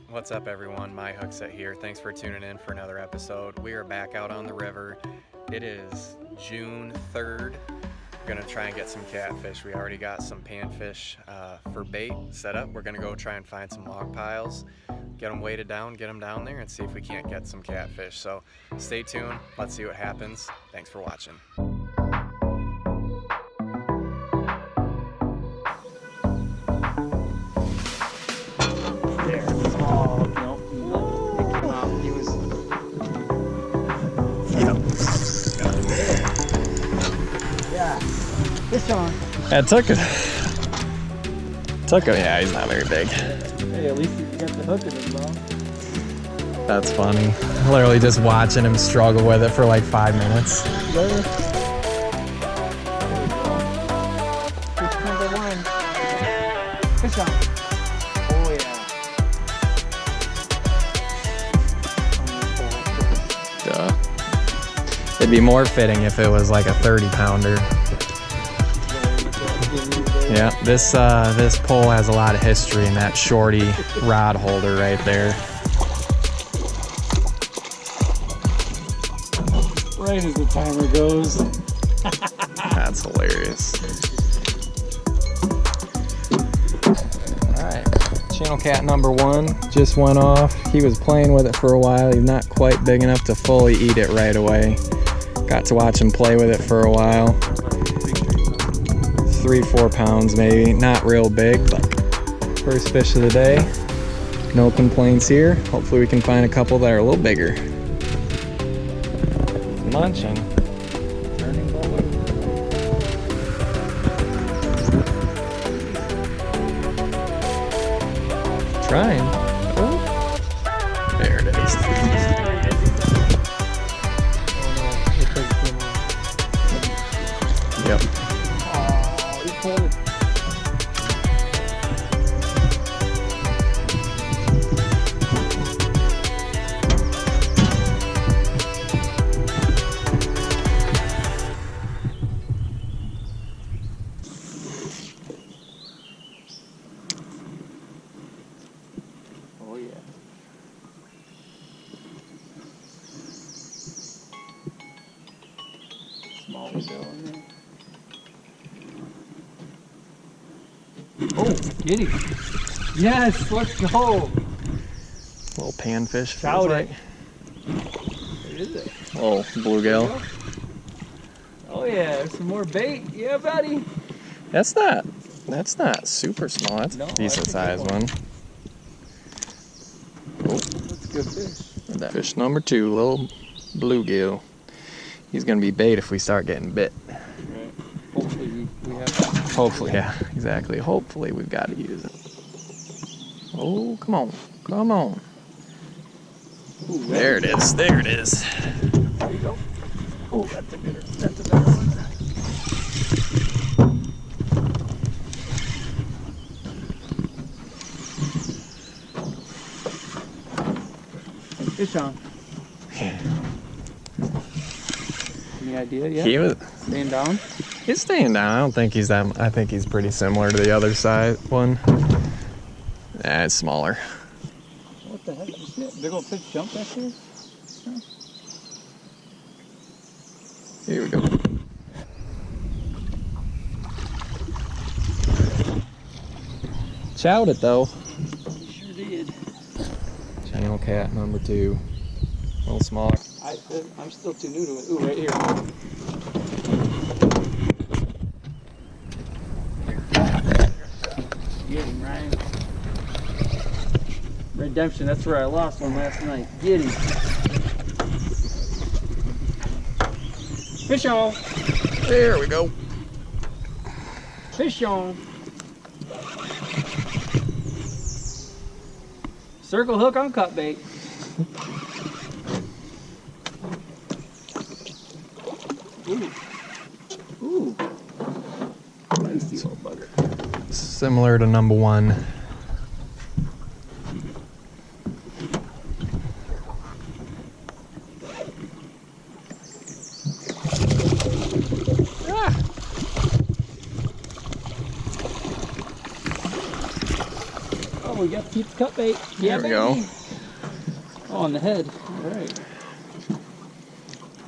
What's up, everyone? My Hookset here. Thanks for tuning in for another episode. We are back out on the river. It is June 3rd. We're gonna try and get some catfish. We already got some panfish for bait set up. We're gonna go try and find some log piles, get them weighted down, get them down there, and see if we can't get some catfish. So stay tuned. Let's see what happens. Thanks for watching. There. Oh, no. It came out. He was. Yep. Yeah. Fish on. That took it. Yeah, he's not very big. Hey, at least you got the hook in his mouth. That's funny. Literally just watching him struggle with it for like 5 minutes. There. Fish number one. Fish on. Oh, yeah. Duh. It'd be more fitting if it was like a 30-pounder. Yeah, this pole has a lot of history in that shorty rod holder right there. Right as the timer goes. That's hilarious. Alright, channel cat number 1 just went off. He was playing with it for a while. He's not quite big enough to fully eat it right away. Got to watch him play with it for a while. 3-4 pounds maybe, not real big, but first fish of the day. No complaints here. Hopefully we can find a couple that are a little bigger. Munching. Turning bowler. Trying. Oh. There it is. Yep. Oh, yeah. Small bill in there. Oh, get him. Yes, let's go. Little panfish. Shout like. What is it? Oh, bluegill. Oh yeah, some more bait. Yeah, buddy. That's not super small. That's a decent sized one. Oh, That's a good fish. that fish number 2, little bluegill. He's gonna be bait if we start getting bit. Right. Hopefully we have. Hopefully, yeah, exactly. Hopefully we've got to use it. Oh, come on. Come on. Ooh, There it is. There it is. There you go. Oh, that's a better one. Fish on. Any idea yet? He was. Staying down? He's staying down. I don't think he's that. I think he's pretty similar to the other side one. Nah, it's smaller. What the heck? Did you see that big old fish jump back there? Here we go. Chowed it though. Sure did. Channel cat number 2. A little smaller. I'm still too new to it. Ooh, right here. Get him, Ryan. Redemption, that's where I lost one last night. Get him. Fish on. There we go. Fish on. Circle hook on cut bait. Ooh. Ooh. Nice little bugger. Similar to number 1. we got to keep the cut bait. Yeah, there we go. Oh, on the head. All right.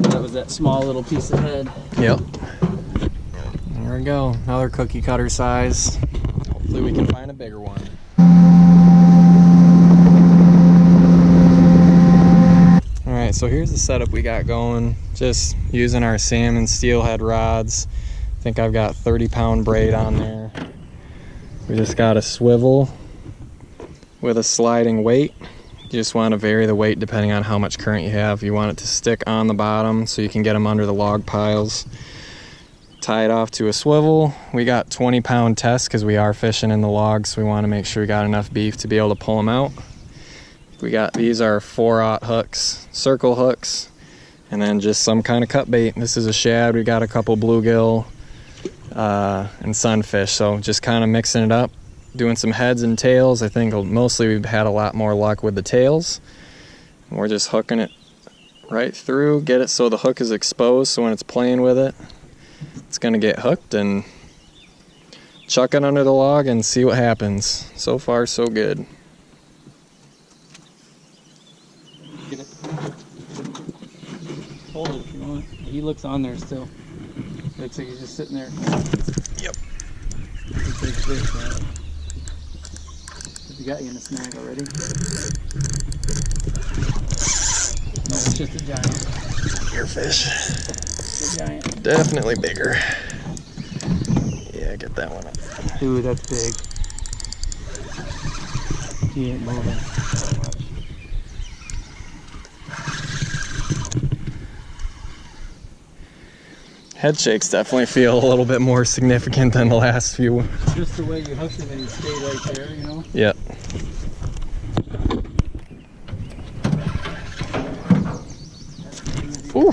That was that small little piece of head. Yep. There we go. Another cookie cutter size. Hopefully we can find a bigger one. Alright, so here's the setup we got going. Just using our salmon steelhead rods. I think I've got 30-pound braid on there. We just got a swivel with a sliding weight. You just want to vary the weight depending on how much current you have. You want it to stick on the bottom so you can get them under the log piles. Tie it off to a swivel. We got 20-pound tests because we are fishing in the logs, so we want to make sure we got enough beef to be able to pull them out. We got, these are 4/0 hooks, circle hooks, and then just some kind of cut bait. This is a shad. We got a couple bluegill and sunfish, so just kind of mixing it up, doing some heads and tails. I think mostly we've had a lot more luck with the tails. And we're just hooking it right through, get it so the hook is exposed, so when it's playing with it, it's gonna get hooked, and chuck it under the log and see what happens. So far, so good. Get it. Hold it if you want. He looks on there still. Looks like he's just sitting there. Yep. Big fish, man. Have you got you in a snag already? No, it's just a giant. Bigger fish. It's a giant. Definitely bigger. Yeah, get that one up. Ooh, that's big. He ain't moving. Head shakes definitely feel a little bit more significant than the last few. Just the way you hooked him and he stayed right there, you know? Yep. Ooh.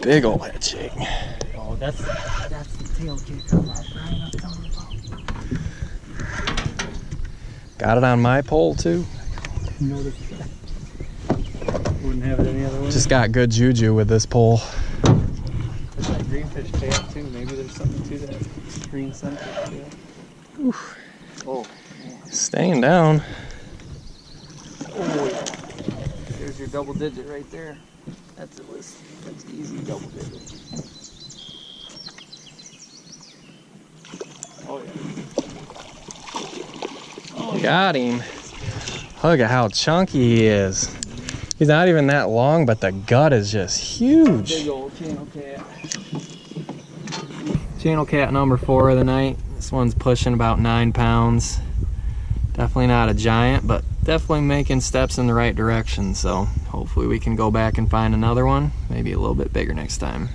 Big old head shake. Oh, that's the tail kick on that right I'm talking about. Got it on my pole too. Notice that. Wouldn't have it any other way. Just got good juju with this pole. There's that greenfish tail too. Maybe there's something to that green sunfish tail. Oof. Oh. Staying down. Oh, yeah. There's your double digit right there. That's at least, that's easy double digit. Oh yeah. Oh, Got him. Look at how chunky he is. He's not even that long, but the gut is just huge. big old channel cat. Channel cat number 4 of the night. This one's pushing about 9 pounds. Definitely not a giant, but definitely making steps in the right direction. So hopefully we can go back and find another one, maybe a little bit bigger next time.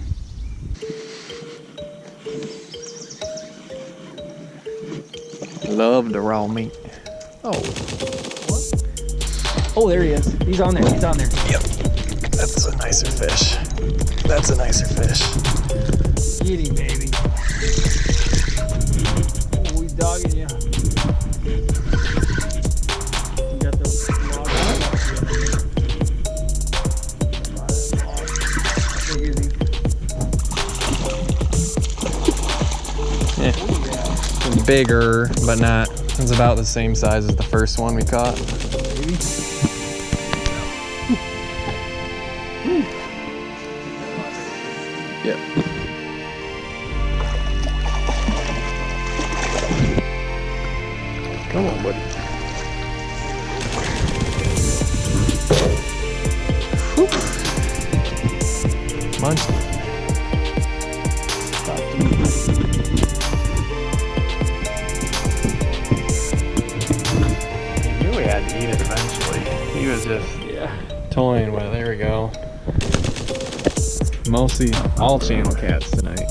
Love the raw meat. Oh. What? Oh, there he is. He's on there. He's on there. Yep. That's a nicer fish. That's a nicer fish. Get him, baby. Oh, he's dogging you. You got the log on. How big is he? Yeah. It's bigger, but not. It's about the same size as the first one we caught. Maybe. Yep. Come on, buddy. Whew. Munch. He knew we had to eat it eventually. He was just toying with it. There we go. Mostly all channel cats tonight.